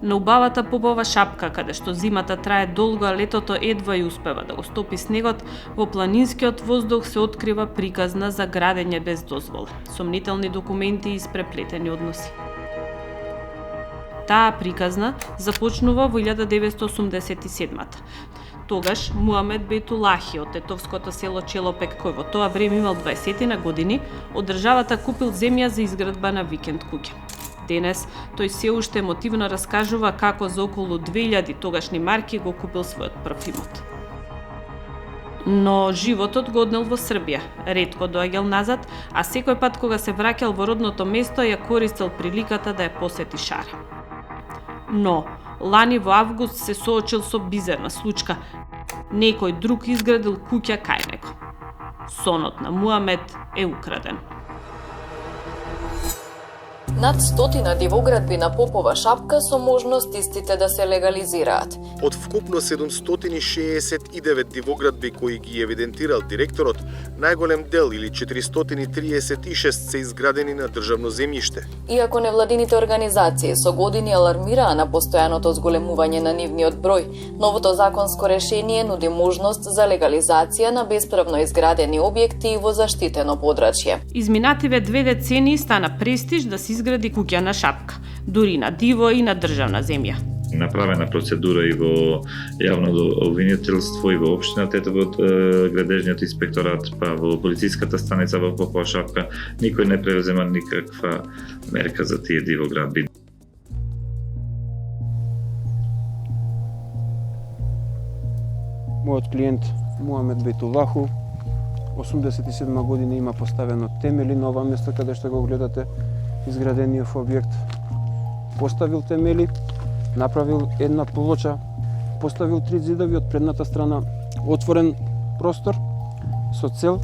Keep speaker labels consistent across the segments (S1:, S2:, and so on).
S1: На убавата Попова шапка, каде што зимата трае долго, а летото едва и успева да го стопи снегот, во планинскиот воздух се открива приказна за градење без дозвола, сомнителни документи и испреплетени односи. Таа приказна започнува во 1987-та. Тогаш Муамед Бейтулахи од тетовското село Челопек, кој во тоа време имал 20 на години, од државата купил земја за изградба на викенд куќа. Денес тој се уште емотивно раскажува како за околу 2000 тогашни марки го купил својот прв имот. Но животот го однел во Србија, ретко доаѓал назад, а секој пат кога се враќал во родното место ја користел приликата да ја посети Шара. Но лани во август се соочил со бизарна случка. Некој друг изградил куќа кај него. Сонот на Муамед е украден.
S2: Над 100 дивоградби на Попова шапка со можност истите да се легализираат.
S3: Од вкупно 769 дивоградби кои ги евидентирал директорот, најголем дел или 436 се изградени на државно земјиште.
S2: Иако невладините организации со години алармираа на постојаното зголемување на нивниот број, новото законско решение нуди можност за легализација на бесправно изградени објекти во заштитено подрачје.
S1: Изминативе 2 децении стана престиж да се изгради куќа на шапка, дури на диво и на државна земја.
S4: Направена процедура и во јавното обвинителство и во општина Тетово од градежниот инспекторат, па во полициската станица во Попова шапка, никој не превзема никаква мерка за тие дивоградби.
S5: Мојот клиент Муамед Бейтулаху, 87 година, има поставено темели на ова место каде што го гледате изградениот објект. Поставил темели, направил една плоча, поставил 3 зидови од предната страна, отворен простор со цел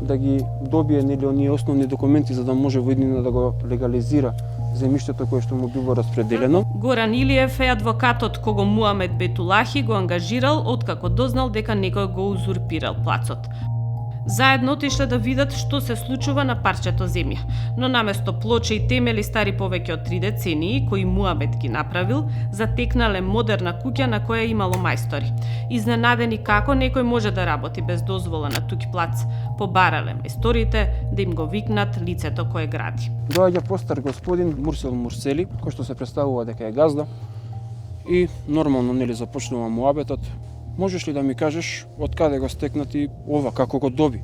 S5: да ги добие оние основни документи за да може во иднина да го легализира земјиштето кое што му било распределено.
S1: Горан Илиев е адвокатот кого Муамед Бейтулахи го ангажирал откако дознал дека некој го узурпирал плацот. Заедно отишле да видат што се случува на парчето земја, но наместо плоча и темели стари повеќе од 3 децении, кои Муамед ги направил, затекнале модерна куќа на која имало мајстори. Изненадени како некој може да работи без дозвола на тук плац, побарале мајсторите да им го викнат лицето кое гради.
S5: Доаѓа постар господин Мурсел Мурсели, кој што се представува дека е газда, и нормално започнува муабетот. Можеш ли да ми кажеш од каде го стекнати ова, како го доби?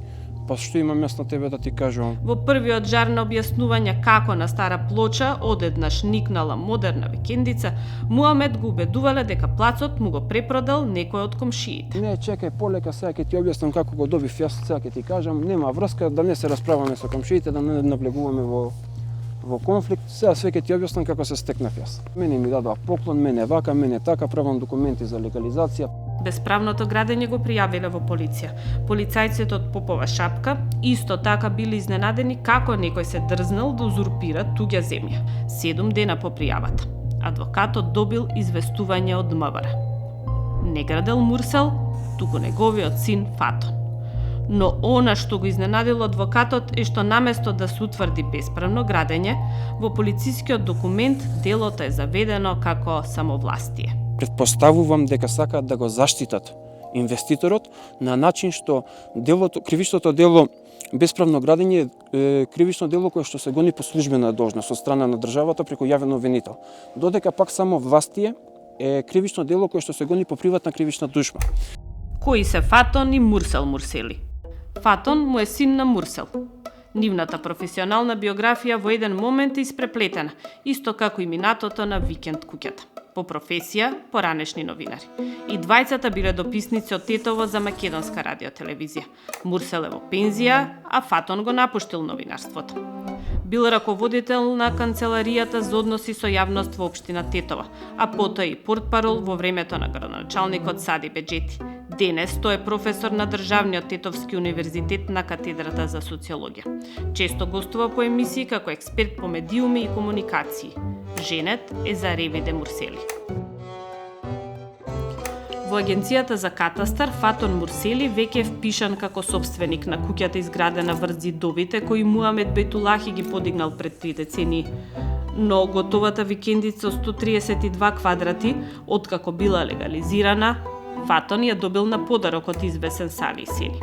S5: Па што имам јас на тебе да ти кажувам?
S1: Во првиот жар на објаснување како на стара плоча одеднаш никнала модерна викендица, Муамед го убедувале дека плацот му го препродал некој од комшиите.
S5: Не, чекај, полека, сега ќе ти објаснам како го добив јас, сега ќе ти кажам, нема врска, да не се расправаме со комшиите, да не навлегуваме во конфликт. Сега све ќе ти објаснам како се стекнав јас. Мене ми дадоа поклон, мене вака, мене така, правам документи за легализација.
S1: Bespravното градење го пријавиле во полиција. Полицајците од Попова шапка исто така били изненадени како некој се дрзнал да узурпира туѓа земја. 7 дена по пријавата. Адвокатот добил известување од МВР. Не градел Мурсел, туку неговиот син Фатон. Но она што го изненадило адвокатот е што наместо да се утврди бесправно градење, во полицискиот документ делото е заведено како самовластие.
S5: Предпоставувам дека сакаат да го заштитат инвеститорот на начин што кривичното дело бесправно градење е кривично дело кое што се гони по службена должност од страна на државата преку јавен обвинител. Додека пак само властие е кривично дело кое што се гони по приватна кривична тужба.
S1: Кои се Фатон и Мурсел Мурсели? Фатон му е син на Мурсел. Нивната професионална биографија во еден момент е испреплетена, исто како и минатото на викенд куќата. По професија, поранешни новинари. И двајцата биле дописници од Тетово за македонска радиотелевизија. Мурсел е во пензија, а Фатон го напуштил новинарството. Бил раководител на канцеларијата за односи со јавност во општина Тетово, а потоа и портпарол во времето на градоначалникот Сади Беџети. Денес тој е професор на Државниот Тетовски универзитет на катедрата за социологија. Често гостува по емисии како експерт по медиуми и комуникации. Женет е за Ревиде Мурсели. Во Агенцијата за катастар Фатон Мурсели веќе е впишан како сопственик на куќата изградена врз зидовите кои Муамед Бейтулахи ги подигнал пред 3 децении. Но готовата викендица 132 квадрати, откако била легализирана, Фатон ја добил на подарок од извесен Сали Сени.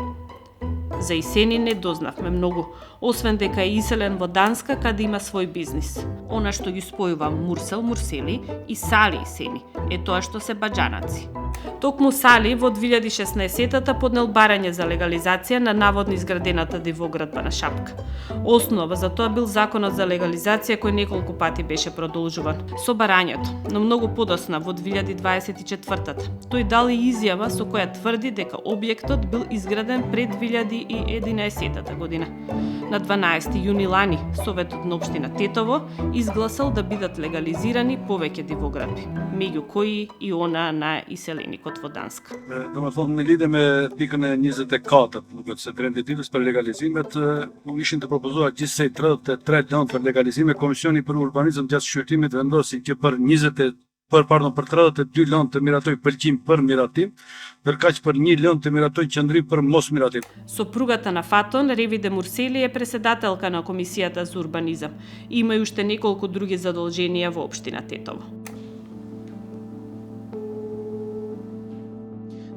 S1: За Исени не дознавме многу, освен дека е иселен во Данска каде има свој бизнис. Она што ги спојува Мурсел Мурсели и Сали Исени е тоа што се баџанаци. Токму Сали во 2016-та поднел барање за легализација на наводно изградената дивоградба на Шапка. Основа за тоа бил законот за легализација кој неколку пати беше продолжуван. Со барањето, но многу подосна во 2024-та, тој дал и изјава со која тврди дека објектот бил изграден пред 2011 година. На 12 јуни лани, Советот на општина Тетово изгласал да бидат легализирани повеќе дивоградби, меѓу кои и она на иселеникот во Данска.
S6: Домасловно не идеме пикане низете калата, когато се трендетивност per legalizimет, ушinte пропозува ќе се трет ден per legalizime комисиони per урбанизам тя шутиме вендоси ќе per низете per традате 2 леон те миратој пелким per миратим, per кај per 1 леон те миратој чандри per мос миратим.
S1: Сопругата на Фатон, Ревиде Мурсели, е преседателка на Комисијата за урбанизам. Има и уште неколку други задолженија во општина Тетово.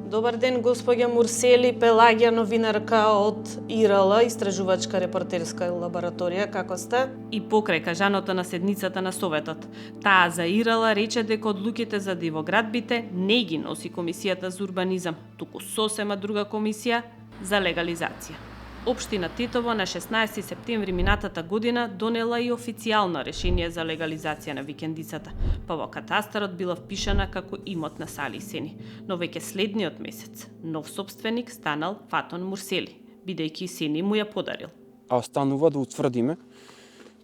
S7: Добар ден, господја Мурсели, Пелагија, новинарка од ИРЛ, Истражувачка репортерска лабораторија, како сте?
S1: И покрај кажаното на седницата на Советот, таа за ИРЛ рече дека одлуките за дивоградбите не ги носи Комисијата за урбанизам, туку сосема друга комисија за легализација. Општина Тетово на 16 септември минатата година донела и официјално решение за легализација на викендицата, па во катастарот била впишана како имот на Сали Сени, но веќе следниот месец нов собственик станал Фатон Мурсели, бидејќи Сени му ја подарил.
S5: А останува да утврдиме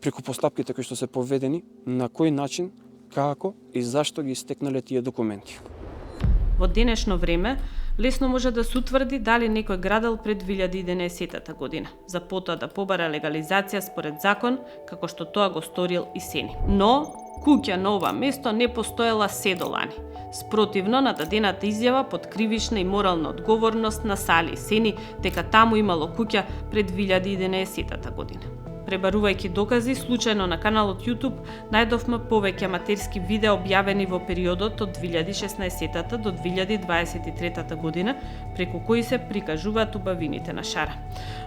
S5: преку постапките кои што се поведени на кој начин, како и зашто ги стекнале тие документи.
S1: Во денешно време лесно може да се утврди дали некој градел пред 2011 година, за потоа да побара легализација според закон, како што тоа го сторил и Сени. Но куќа на ова место не постоела седолани, спротивно на дадената изјава под кривична и морална одговорност на Сали Сени дека таму имало куќа пред 2011 година. Пребарувајќи докази, случајно на каналот YouTube најдовме повеќе аматерски видеа објавени во периодот од 2016 до 2023 година, преку кои се прикажуваат убавините на шара.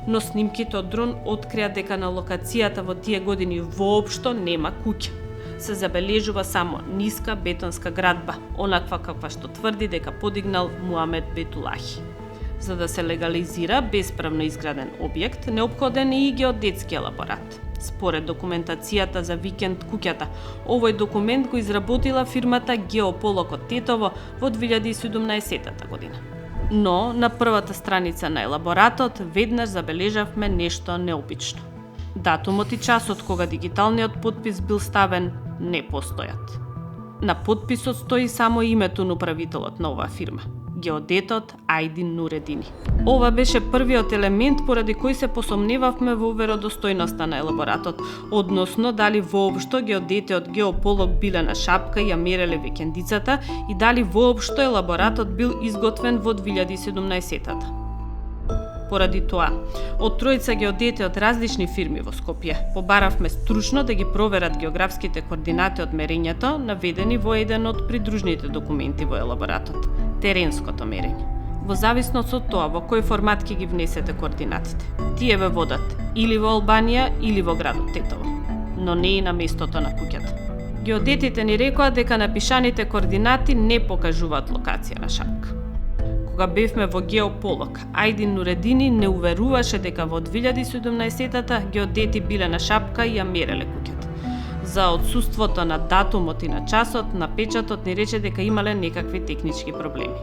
S1: Но снимките од дрон открија дека на локацијата во тие години воопшто нема куќа. Се забележува само ниска бетонска градба, онаква каква што тврди дека подигнал Муамед Бетулахи. За да се легализира бесправно изграден објект, неопходен е и геодетски елаборат. Според документацијата за викенд куќата, овој документ го изработила фирмата Геополок од Тетово во 2017 година. Но на првата страница на елаборатот веднаш забележавме нешто необично. Датумот и часот кога дигиталниот потпис бил ставен не постојат. На потписот стои само името на управителот на оваа фирма, геодетот Ајдин Нуредини. Ова беше првиот елемент поради кој се посомневавме во веродостојноста на елаборатот, односно дали воопшто геодетите од Геополок биле на Шапка и ја мереле викендицата и дали воопшто елаборатот бил изготвен во 2017-та. Поради тоа, од тројца геодети од различни фирми во Скопје побаравме стручно да ги проверат географските координати од мерењето наведени во еден од придружните документи во елаборатот – теренското мерење. Во зависност од тоа во кој формат ќе ги внесете координатите. Тие ве водат или во Албанија или во градот Тетово, но не и на местото на куќата. Геодетите ни рекоа дека напишаните координати не покажуваат локација на Шапка. Кога бевме во Геополок, Ајдин Нуредини не уверуваше дека во 2017-та геодети биле на Шапка и ја мереле куќата. За отсуството на датумот и на часот, на печатот ни рече дека имале некакви технички проблеми.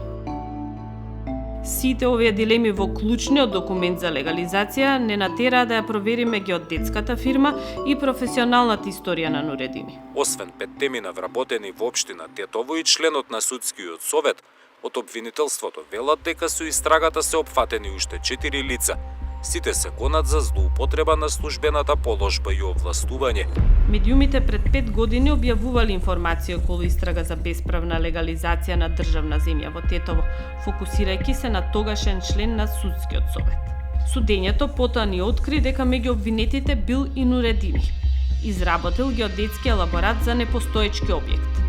S1: Сите овие дилеми во клучниот документ за легализација не натераа да ја провериме геодетската фирма и професионалната историја на Нуредини.
S8: Освен 5 темина вработени во општина Тетово и членот на судскиот совет, од обвинителството велат дека со истрагата се опфатени уште 4 лица. Сите се гонат за злоупотреба на службената положба и овластување.
S1: Медиумите пред 5 години објавувале информација околу истрага за бесправна легализација на државна земја во Тетово, фокусирајќи се на тогашен член на судскиот совет. Судењето потоа ни откри дека меѓу обвинетите бил и Нуредини. изработил геодетски елаборат за непостоечки објект.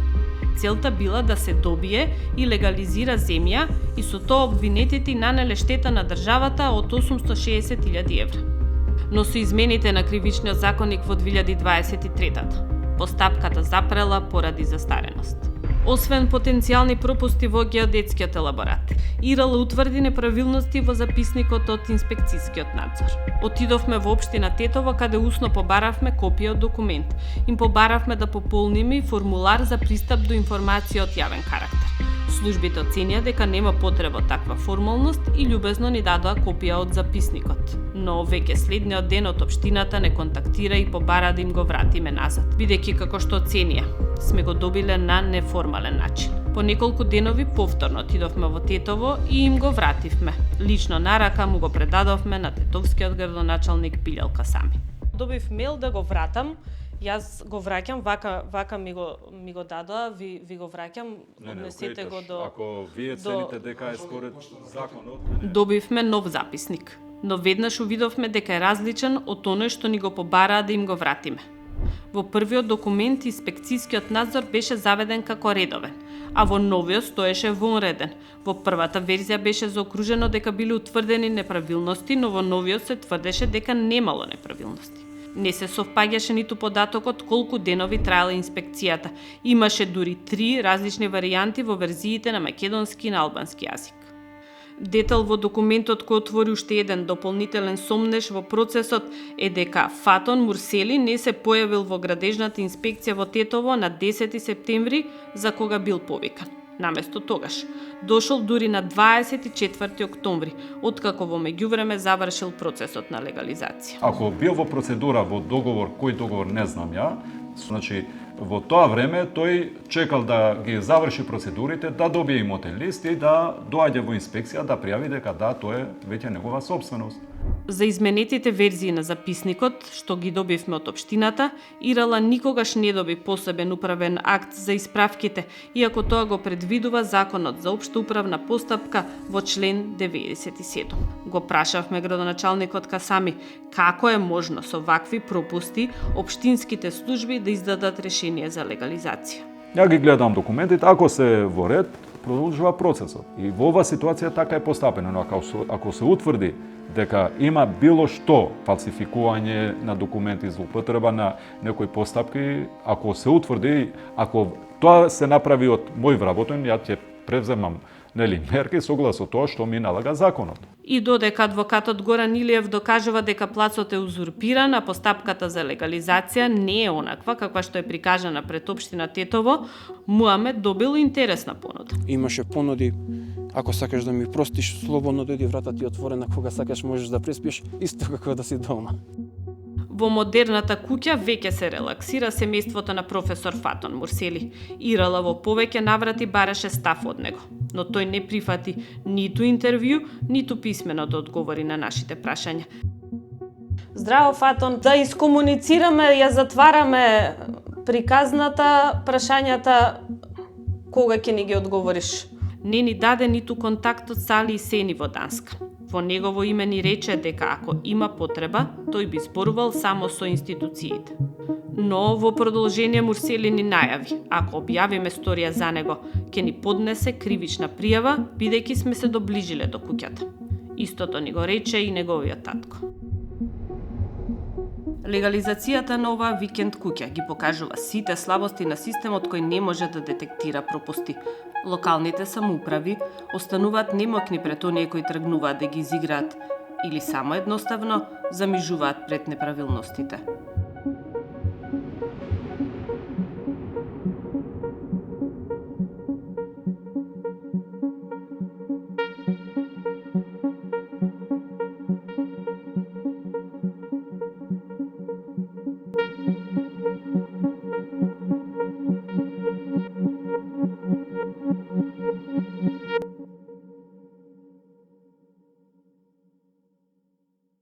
S1: Целта била да се добие и легализира земја и со тоа обвинетите нанеле штета на државата од 860.000 евра. Но со измените на кривичниот законник во 2023-та, постапката запрела поради застареност. Освен потенцијални пропусти во геодетскиот елаборат, ИРЛ утврди неправилности во записникот од инспекцијскиот надзор. Отидовме во општина Тетово, каде усно побаравме копија од документ. Им побаравме да пополниме формулар за пристап до информација од јавен карактер. Службите оценија дека нема потреба од таква формалност и љубезно ни дадоа копија од записникот. Но веќе следниот ден од општината не контактира и побара да им го вратиме назад, бидејќи како што оценија, сме го добиле на неформален начин. По неколку денови повторно отидовме во Тетово и им го вративме. Лично на рака му го предадовме на тетовскиот градоначалник Билјал Касами.
S7: Добив мејл да го вратам. Јас го враќам, вака ми го дадоа, ви го враќам, однесете го до...
S9: Ако вие цените дека е според законот...
S1: Добивме нов записник, но веднаш увидовме дека е различен од оној што ни го побараа да им го вратиме. Во првиот документ инспекцијскиот надзор беше заведен како редовен, а во новиот стоеше вонреден. Во првата верзија беше заокружено дека биле утврдени неправилности, но во новиот се тврдеше дека немало неправилности. Не се совпаѓаше ниту податокот колку денови траела инспекцијата. Имаше дури 3 различни варијанти во верзиите на македонски и на албански јазик. Детал во документот кој отвори уште еден дополнителен сомнеж во процесот е дека Фатон Мурсели не се појавил во градежната инспекција во Тетово на 10 септември, за кога бил повикан. Наместо тогаш, дошол дури на 24 октомври, откако во меѓувреме завршил процесот на легализација.
S9: Ако бил во процедура во договор, кој договор не знам ја, значи во тоа време тој чекал да ги заврши процедурите, да добие имотен лист и да доаѓа во инспекција да пријави дека да, тоа е веќе негова сопственост.
S1: За изменетите верзии на записникот, што ги добивме од општината, ИРЛ никогаш не доби посебен управен акт за исправките, иако тоа го предвидува Законот за општа управна постапка во член 97. Го прашавме градоначалникот Касами како е можно со вакви пропусти општинските служби да издадат решение за легализација.
S9: Ја ги гледам документите, ако се во ред, продолжува процесот. И во оваа ситуација така е постапено, но ако се утврди дека има било што фалсификување на документи, злоупотреба на некои постапки, ако се утврди, ако тоа се направи од мој вработен, ја ќе превземам мерки согласно тоа што ми налага законот.
S1: И додека адвокатот Горан Илиев докажува дека плацот е узурпиран, а постапката за легализација не е онаква каква што е прикажана пред општина Тетово, Муамед добил интересна понуда.
S5: Имаше понуди, ако сакаш да ми простиш, слободно дојди, врата ти е отворена, кога сакаш можеш да преспиеш, исто како да си дома.
S1: Во модерната куќа веќе се релаксира семејството на професор Фатон Мурсели. ИРЛ во повеќе наврати бараше став од него, но тој не прифати ниту интервју, ниту писмено да одговори на нашите прашања.
S7: Здраво, Фатон, да искомуницираме, ја затвараме приказната, прашањата, кога ќе ни ги одговориш?
S1: Не ни даде ниту контактот со Али Сени во Данска. Во негово име ни рече дека ако има потреба, тој би зборувал само со институциите. Но во продолжение Мурсели ни најави, ако објавиме сторија за него, ќе ни поднесе кривична пријава, бидејќи сме се доближиле до куќата. Истото ни го рече и неговиот татко. Легализацијата на оваа викенд куќа ги покажува сите слабости на системот кој не може да детектира пропусти. Локалните самоуправи остануваат немокни пред оние кои тргнуваат да ги изиграат или само едноставно замижуваат пред неправилностите.